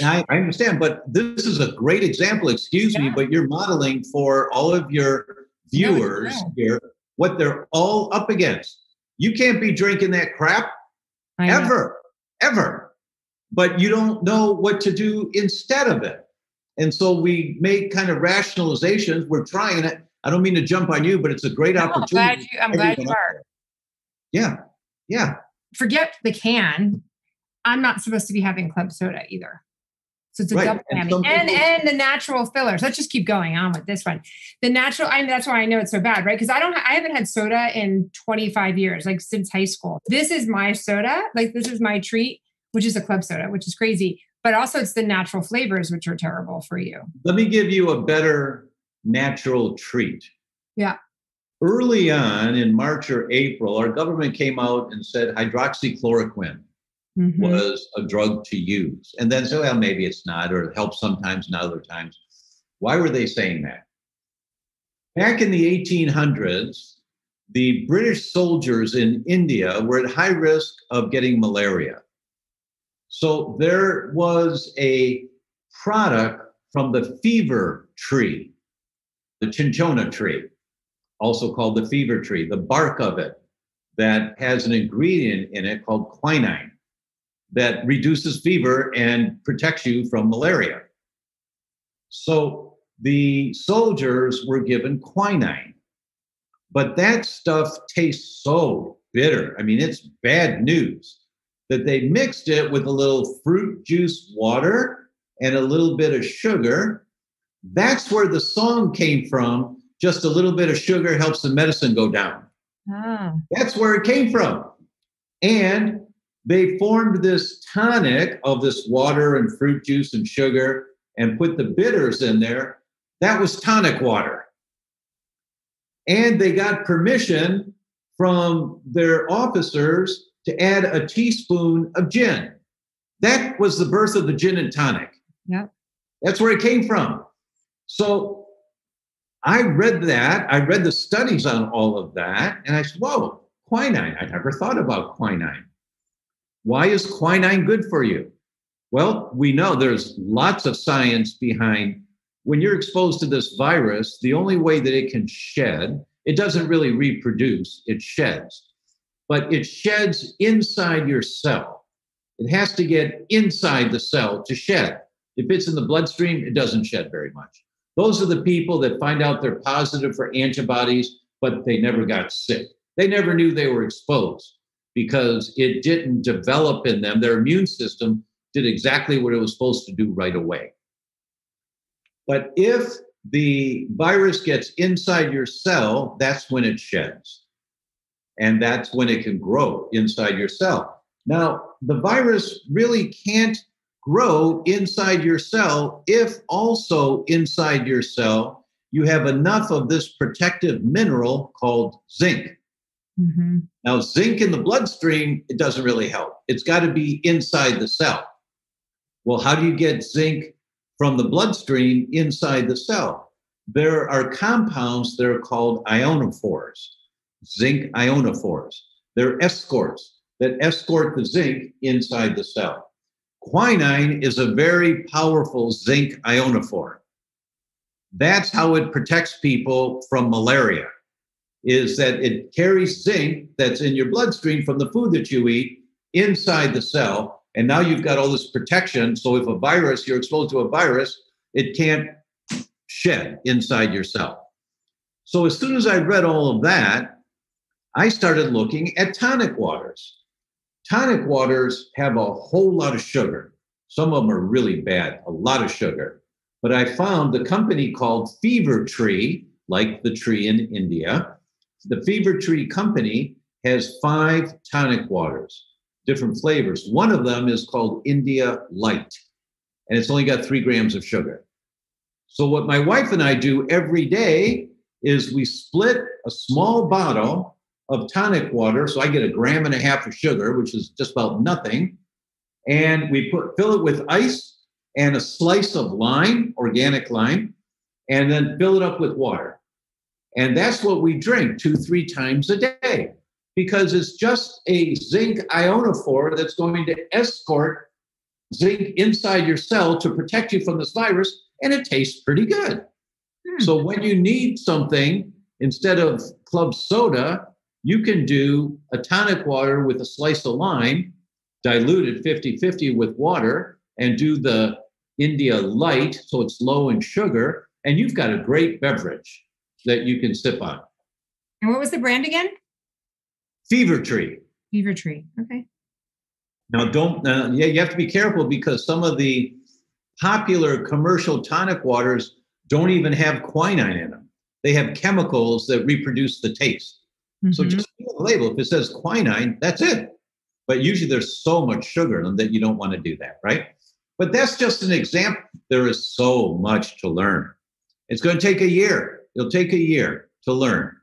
I understand, but this is a great example, excuse me, but you're modeling for all of your viewers here what they're all up against. You can't be drinking that crap ever, ever, but you don't know what to do instead of it. And so we make kind of rationalizations. We're trying it. I don't mean to jump on you, but it's a great opportunity. I'm glad you are. Yeah. Yeah. Forget the can. I'm not supposed to be having club soda either. So it's a double whammy. And the natural fillers. Let's just keep going on with this one. The natural, that's why I know it's so bad, right? Because I haven't had soda in 25 years, like since high school. This is my soda. Like this is my treat, which is a club soda, which is crazy. But also it's the natural flavors, which are terrible for you. Let me give you a better natural treat. Yeah. Early on in March or April, our government came out and said hydroxychloroquine was a drug to use. And then said, well, maybe it's not, or it helps sometimes, not other times. Why were they saying that? Back in the 1800s, the British soldiers in India were at high risk of getting malaria. So there was a product from the fever tree, the cinchona tree, also called the fever tree, the bark of it that has an ingredient in it called quinine that reduces fever and protects you from malaria. So the soldiers were given quinine, but that stuff tastes so bitter. I mean, it's bad news that they mixed it with a little fruit juice water and a little bit of sugar. That's where the song came from. Just a little bit of sugar helps the medicine go down. That's where it came from. And they formed this tonic of this water and fruit juice and sugar and put the bitters in there. That was tonic water. And they got permission from their officers to add a teaspoon of gin. That was the birth of the gin and tonic. Yeah. That's where it came from. So I read that. I read the studies on all of that. And I said, whoa, quinine. I never thought about quinine. Why is quinine good for you? Well, we know there's lots of science behind when you're exposed to this virus, the only way that it can shed, it doesn't really reproduce, it sheds. But it sheds inside your cell. It has to get inside the cell to shed. If it's in the bloodstream, it doesn't shed very much. Those are the people that find out they're positive for antibodies, but they never got sick. They never knew they were exposed because it didn't develop in them. Their immune system did exactly what it was supposed to do right away. But if the virus gets inside your cell, that's when it sheds. And that's when it can grow inside your cell. Now, the virus really can't grow inside your cell if also inside your cell you have enough of this protective mineral called zinc. Now, zinc in the bloodstream, it doesn't really help. It's got to be inside the cell. Well, how do you get zinc from the bloodstream inside the cell? There are compounds that are called ionophores, zinc ionophores. They're escorts that escort the zinc inside the cell. Quinine is a very powerful zinc ionophore. That's how it protects people from malaria, is that it carries zinc that's in your bloodstream from the food that you eat inside the cell. And now you've got all this protection. So if you're exposed to a virus, it can't shed inside your cell. So as soon as I read all of that, I started looking at tonic waters. Tonic waters have a whole lot of sugar. Some of them are really bad, a lot of sugar. But I found the company called Fever Tree, like the tree in India. The Fever Tree company has 5 tonic waters, different flavors. One of them is called India Light, and it's only got 3 grams of sugar. So what my wife and I do every day is we split a small bottle of tonic water. So I get 1.5 grams of sugar, which is just about nothing. And we fill it with ice and a slice of lime, organic lime, and then fill it up with water. And that's what we drink 2-3 times a day, because it's just a zinc ionophore that's going to escort zinc inside your cell to protect you from this virus, and it tastes pretty good. So when you need something, instead of club soda, you can do a tonic water with a slice of lime, diluted 50-50 with water, and do the India Light, so it's low in sugar, and you've got a great beverage that you can sip on. And what was the brand again? Fever Tree. Fever Tree. Okay. Now, you have to be careful because some of the popular commercial tonic waters don't even have quinine in them. They have chemicals that reproduce the taste. So just read the label. If it says quinine, that's it. But usually there's so much sugar in them that you don't want to do that, right? But that's just an example. There is so much to learn. It's going to take a year. It'll take a year to learn.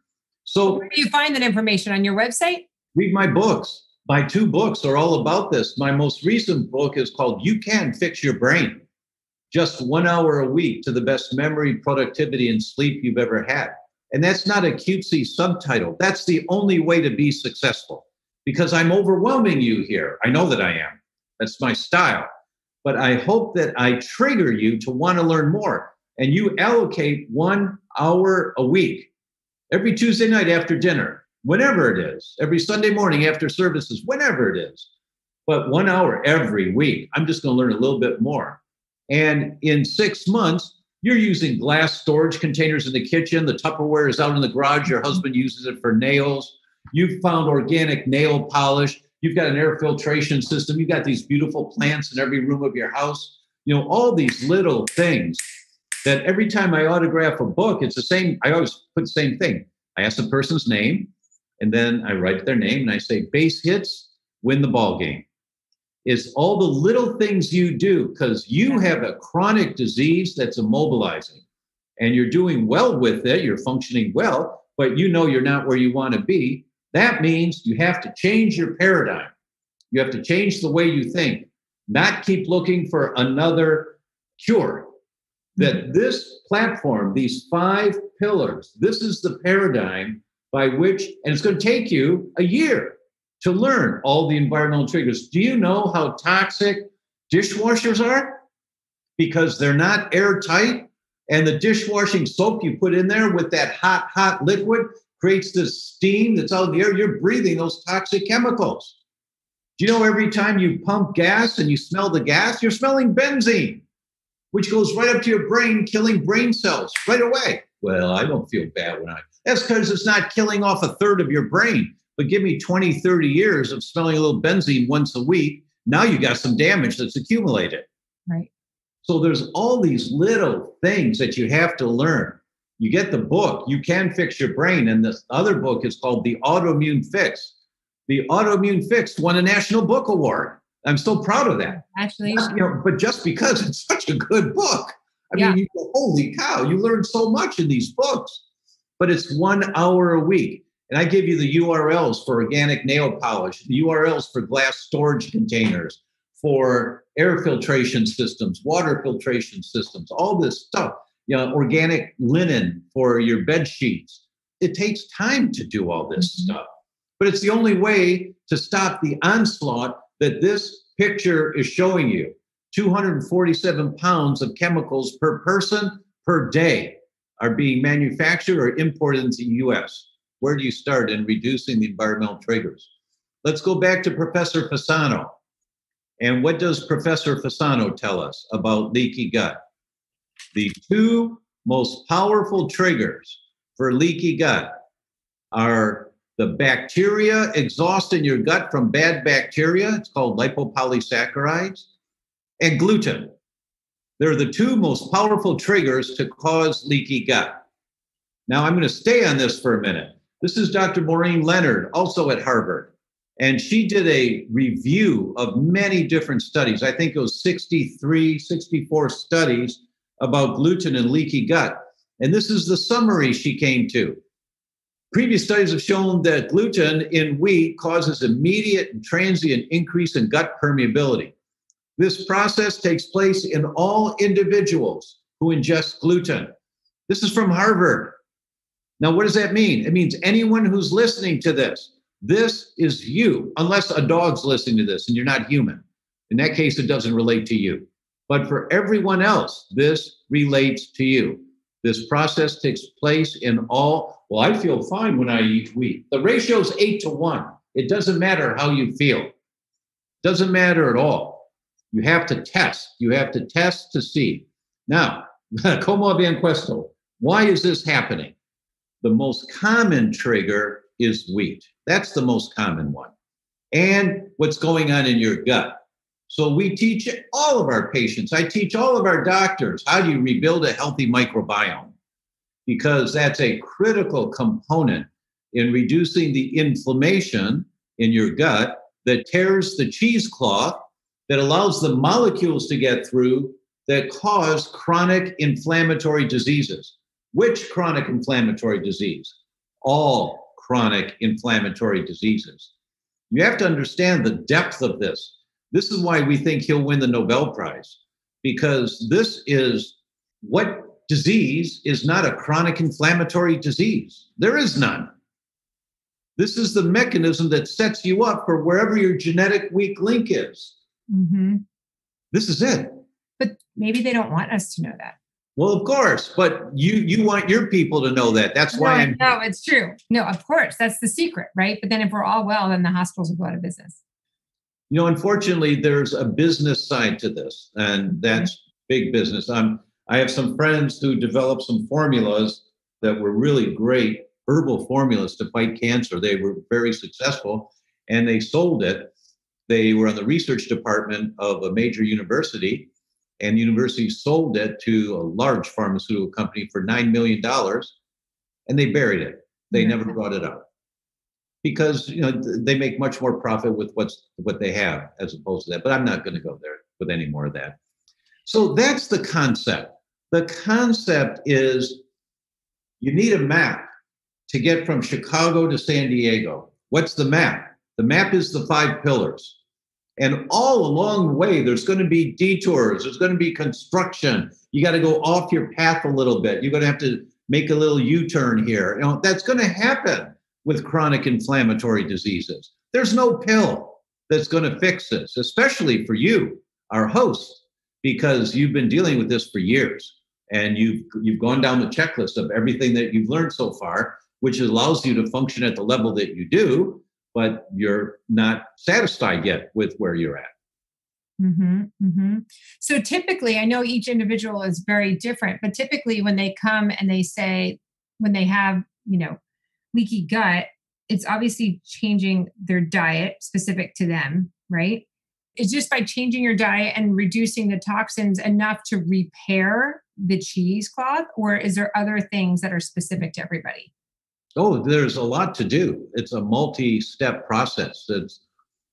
So where do you find that information? On your website? Read my books. My 2 books are all about this. My most recent book is called You Can Fix Your Brain. Just 1 hour a week to the best memory, productivity, and sleep you've ever had. And that's not a cutesy subtitle. That's the only way to be successful, because I'm overwhelming you here. I know that I am. That's my style. But I hope that I trigger you to want to learn more. And you allocate 1 hour a week, every Tuesday night after dinner, whenever it is, every Sunday morning after services, whenever it is. But 1 hour every week. I'm just going to learn a little bit more. And in 6 months, you're using glass storage containers in the kitchen. The Tupperware is out in the garage. Your husband uses it for nails. You've found organic nail polish. You've got an air filtration system. You've got these beautiful plants in every room of your house. You know, all these little things that every time I autograph a book, it's the same. I always put the same thing. I ask the person's name, and then I write their name, and I say, base hits win the ball game. It's all the little things you do, because you have a chronic disease that's immobilizing, and you're doing well with it. You're functioning well, but you know you're not where you want to be. That means you have to change your paradigm. You have to change the way you think, not keep looking for another cure. That this platform, these 5 pillars, this is the paradigm by which, and it's going to take you a year to learn all the environmental triggers. Do you know how toxic dishwashers are? Because they're not airtight, and the dishwashing soap you put in there with that hot liquid creates this steam that's out in the air. You're breathing those toxic chemicals. Do you know every time you pump gas and you smell the gas, you're smelling benzene, which goes right up to your brain, killing brain cells right away? Well, I don't feel bad that's because it's not killing off a third of your brain. But give me 20, 30 years of smelling a little benzene once a week. Now you got some damage that's accumulated. Right. So there's all these little things that you have to learn. You get the book, You Can Fix Your Brain. And this other book is called The Autoimmune Fix. The Autoimmune Fix won a National Book Award. I'm so proud of that. Actually, but just because it's such a good book. I mean, you go, holy cow, you learn so much in these books. But it's 1 hour a week. And I give you the URLs for organic nail polish, the URLs for glass storage containers, for air filtration systems, water filtration systems, all this stuff. You know, organic linen for your bed sheets. It takes time to do all this stuff. But it's the only way to stop the onslaught that this picture is showing you. 247 pounds of chemicals per person per day are being manufactured or imported into the U.S. Where do you start in reducing the environmental triggers? Let's go back to Professor Fasano. And what does Professor Fasano tell us about leaky gut? The 2 most powerful triggers for leaky gut are the bacteria exhaust in your gut from bad bacteria. It's called lipopolysaccharides, and gluten. They're the 2 most powerful triggers to cause leaky gut. Now, I'm going to stay on this for a minute. This is Dr. Maureen Leonard, also at Harvard. And she did a review of many different studies. I think it was 64 studies about gluten and leaky gut. And this is the summary she came to. Previous studies have shown that gluten in wheat causes immediate and transient increase in gut permeability. This process takes place in all individuals who ingest gluten. This is from Harvard. Now, what does that mean? It means anyone who's listening to this. This is you, unless a dog's listening to this and you're not human. In that case, it doesn't relate to you. But for everyone else, this relates to you. This process takes place in all. Well, I feel fine when I eat wheat. The ratio is 8-1. It doesn't matter how you feel. Doesn't matter at all. You have to test. You have to test to see. Now, como bien questo, why is this happening? The most common trigger is wheat. That's the most common one. And what's going on in your gut. So we teach all of our patients, I teach all of our doctors, how do you rebuild a healthy microbiome? Because that's a critical component in reducing the inflammation in your gut that tears the cheesecloth, that allows the molecules to get through that cause chronic inflammatory diseases. Which chronic inflammatory disease? All chronic inflammatory diseases. You have to understand the depth of this. This is why we think he'll win the Nobel Prize, because this is what disease is not a chronic inflammatory disease. There is none. This is the mechanism that sets you up for wherever your genetic weak link is. Mm-hmm. This is it. But maybe they don't want us to know that. Well, of course, but you want your people to know that. That's why No, it's true. No, of course, that's the secret, right? But then if we're all well, then the hospitals will go out of business. Unfortunately, there's a business side to this, and that's big business. I have some friends who developed some formulas that were really great, herbal formulas to fight cancer. They were very successful, and they sold it. They were on the research department of a major university, and the university sold it to a large pharmaceutical company for $9 million, and they buried it. They never brought it up. Because they make much more profit with what they have as opposed to that. But I'm not going to go there with any more of that. So that's the concept. The concept is you need a map to get from Chicago to San Diego. What's the map? The map is the 5 pillars. And all along the way, there's going to be detours. There's going to be construction. You got to go off your path a little bit. You're going to have to make a little U-turn here. That's going to happen with chronic inflammatory diseases. There's no pill that's going to fix this, especially for you, our host, because you've been dealing with this for years. And you've gone down the checklist of everything that you've learned so far, which allows you to function at the level that you do, but you're not satisfied yet with where you're at. Mm-hmm, mm-hmm. So typically, I know each individual is very different, but typically when they come and they say, when they have, leaky gut, it's obviously changing their diet specific to them, right? It's just by changing your diet and reducing the toxins enough to repair the cheesecloth, or is there other things that are specific to everybody? Oh, there's a lot to do. It's a multi-step process. It's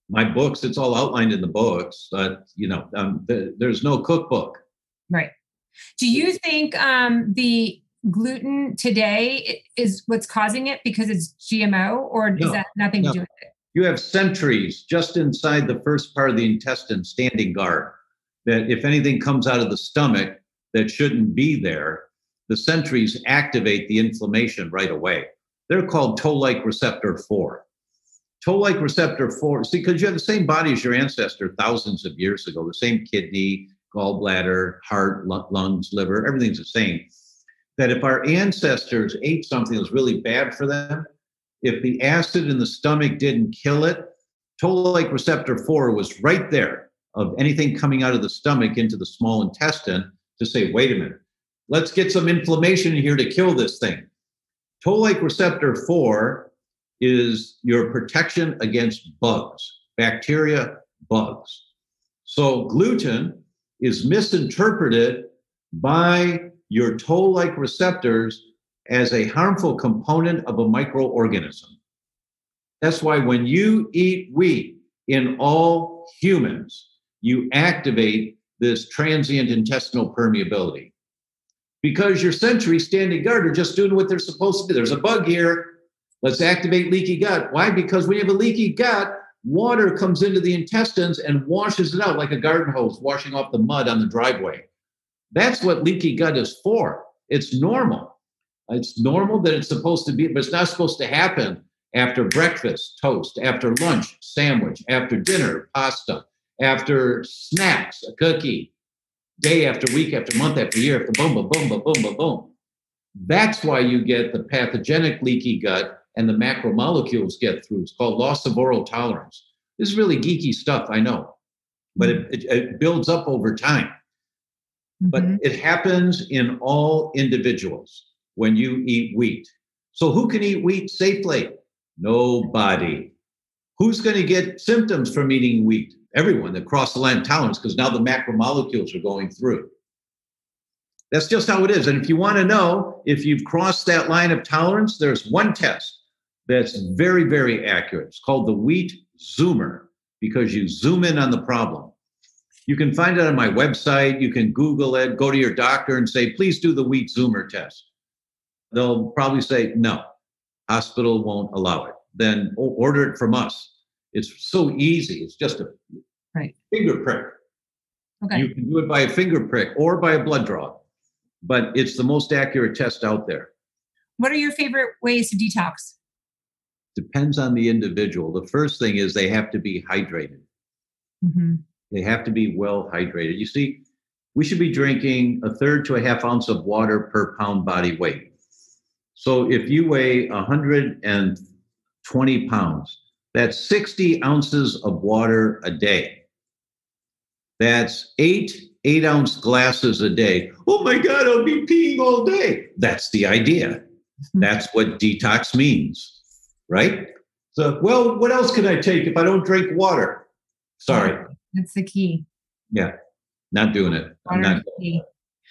my books. It's all outlined in the books, but there's no cookbook. Right. Do you think the gluten today is what's causing it because it's GMO, or is that nothing to do with it? You have sentries just inside the first part of the intestine standing guard that if anything comes out of the stomach that shouldn't be there, the sentries activate the inflammation right away. They're called toll-like receptor 4. Toll-like receptor 4, see, because you have the same body as your ancestor thousands of years ago, the same kidney, gallbladder, heart, lungs, liver, everything's the same. That if our ancestors ate something that was really bad for them, if the acid in the stomach didn't kill it, toll-like receptor 4 was right there of anything coming out of the stomach into the small intestine to say, wait a minute, let's get some inflammation in here to kill this thing. Toll-like receptor 4 is your protection against bugs, bacteria, bugs. So gluten is misinterpreted by your toll-like receptors as a harmful component of a microorganism. That's why when you eat wheat in all humans, you activate this transient intestinal permeability. Because your sentry standing guard are just doing what they're supposed to do. There's a bug here. Let's activate leaky gut. Why? Because when you have a leaky gut, water comes into the intestines and washes it out like a garden hose washing off the mud on the driveway. That's what leaky gut is for. It's normal. It's normal that it's supposed to be, but it's not supposed to happen after breakfast, toast, after lunch, sandwich, after dinner, pasta. after snacks, a cookie, day after week, after month, after year, after boom, boom, boom, boom, boom, boom, boom. That's why you get the pathogenic leaky gut and the macromolecules get through. It's called loss of oral tolerance. This is really geeky stuff, I know, but it builds up over time. But it happens in all individuals when you eat wheat. So who can eat wheat safely? Nobody. Who's going to get symptoms from eating wheat? Everyone that crossed the line of tolerance, because now the macromolecules are going through. That's just how it is. And if you want to know if you've crossed that line of tolerance, there's one test that's very, very accurate. It's called the wheat zoomer, because you zoom in on the problem. You can find it on my website. You can Google it, go to your doctor and say, please do the wheat zoomer test. They'll probably say, no, hospital won't allow it. Then order it from us. It's so easy. It's just a finger prick. Okay. You can do it by a finger prick or by a blood draw, but it's the most accurate test out there. What are your favorite ways to detox? Depends on the individual. The first thing is they have to be hydrated. They have to be well hydrated. You see, we should be drinking 1/3 to 1/2 ounce of water per pound body weight. So if you weigh 120 pounds, that's 60 ounces of water a day. That's 8-ounce glasses a day. Oh my God, I'll be peeing all day. That's the idea. That's what detox means, right? So, well, what else can I take if I don't drink water? Sorry. That's the key. Yeah, not doing it. I'm not.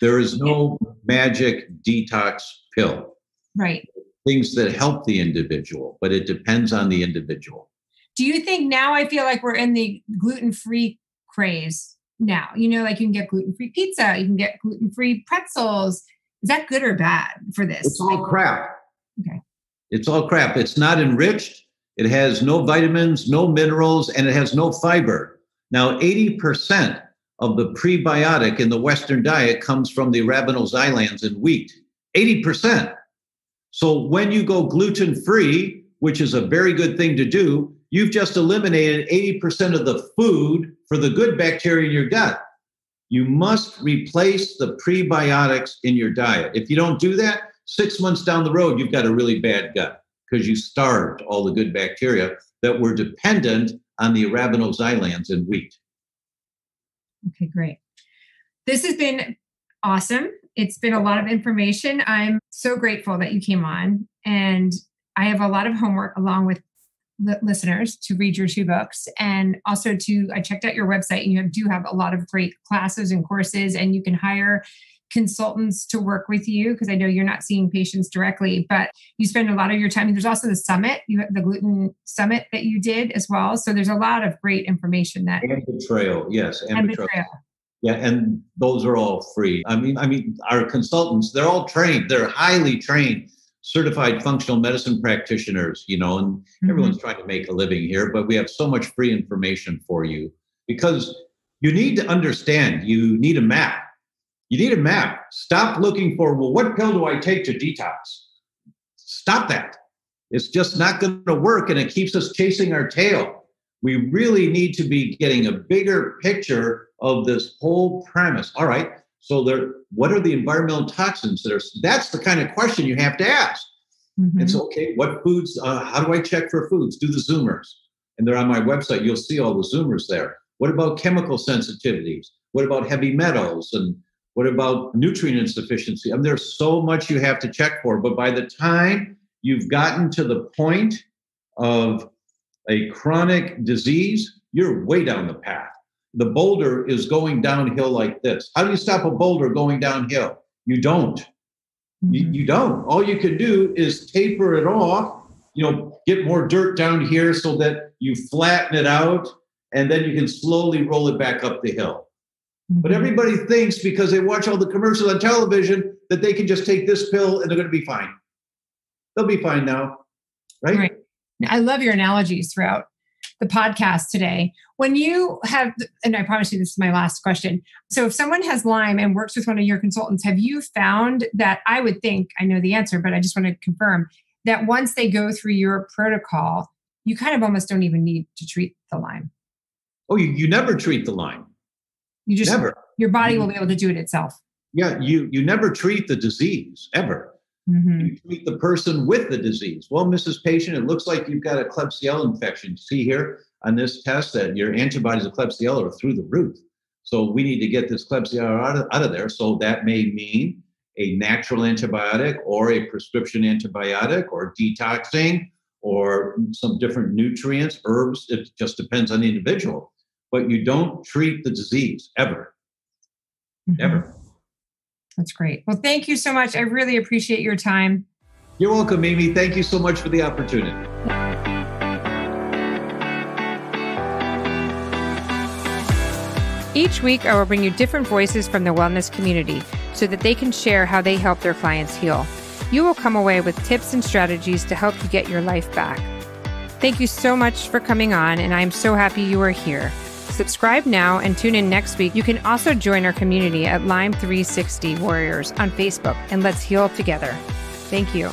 There is no magic detox pill. Right. Things that help the individual, but it depends on the individual. Do you think now I feel like we're in the gluten-free craze now? You know, like you can get gluten-free pizza, you can get gluten-free pretzels. Is that good or bad for this? It's all crap. Okay. It's all crap. It's not enriched. It has no vitamins, no minerals, and it has no fiber. Now, 80% of the prebiotic in the Western diet comes from the arabinose islands in wheat. 80%. So when you go gluten-free, which is a very good thing to do, you've just eliminated 80% of the food for the good bacteria in your gut. You must replace the prebiotics in your diet. If you don't do that, 6 months down the road, you've got a really bad gut because you starved all the good bacteria that were dependent on the arabinose islands in wheat. Okay, great. This has been awesome. It's been a lot of information. I'm so grateful that you came on. And I have a lot of homework along with listeners to read your 2 books. And also I checked out your website and you do have a lot of great classes and courses, and you can hire consultants to work with you, because I know you're not seeing patients directly, but you spend a lot of your time. There's also the summit, you have the gluten summit that you did as well. So there's a lot of great information that. And betrayal, yes. And betrayal. Yeah, and those are all free. I mean, our consultants, they're all trained. They're highly trained, certified functional medicine practitioners, you know, and everyone's trying to make a living here, but we have so much free information for you because you need to understand, you need a map. You need a map. Stop looking for, well, what pill do I take to detox? Stop that. It's just not going to work, and it keeps us chasing our tail. We really need to be getting a bigger picture of this whole premise. All right, so what are the environmental toxins that's the kind of question you have to ask. It's okay, what foods, how do I check for foods? Do the Zoomers. And they're on my website. You'll see all the Zoomers there. What about chemical sensitivities? What about heavy metals? And what about nutrient insufficiency? I mean, there's so much you have to check for, but by the time you've gotten to the point of a chronic disease, you're way down the path. The boulder is going downhill like this. How do you stop a boulder going downhill? You don't. You don't. All you can do is taper it off, get more dirt down here so that you flatten it out, and then you can slowly roll it back up the hill. But everybody thinks because they watch all the commercials on television that they can just take this pill and they're going to be fine. They'll be fine now, right? I love your analogies throughout the podcast today. When you have, and I promise you this is my last question. So if someone has Lyme and works with one of your consultants, have you found that, I would think I know the answer, but I just want to confirm that once they go through your protocol, you kind of almost don't even need to treat the Lyme? Oh, you never treat the Lyme. You just, never. Your body will be able to do it itself. Yeah, you never treat the disease, ever. Mm-hmm. You treat the person with the disease. Well, Mrs. Patient, it looks like you've got a Klebsiella infection. See here on this test that your antibodies of Klebsiella are through the roof. So we need to get this Klebsiella out of there. So that may mean a natural antibiotic or a prescription antibiotic or detoxing or some different nutrients, herbs. It just depends on the individual. But you don't treat the disease, ever. Mm-hmm. Ever. That's great. Well, thank you so much. I really appreciate your time. You're welcome, Mimi. Thank you so much for the opportunity. Each week, I will bring you different voices from the wellness community so that they can share how they help their clients heal. You will come away with tips and strategies to help you get your life back. Thank you so much for coming on, and I'm so happy you are here. Subscribe now and tune in next week. You can also join our community at Lyme 360 Warriors on Facebook, and let's heal together. Thank you.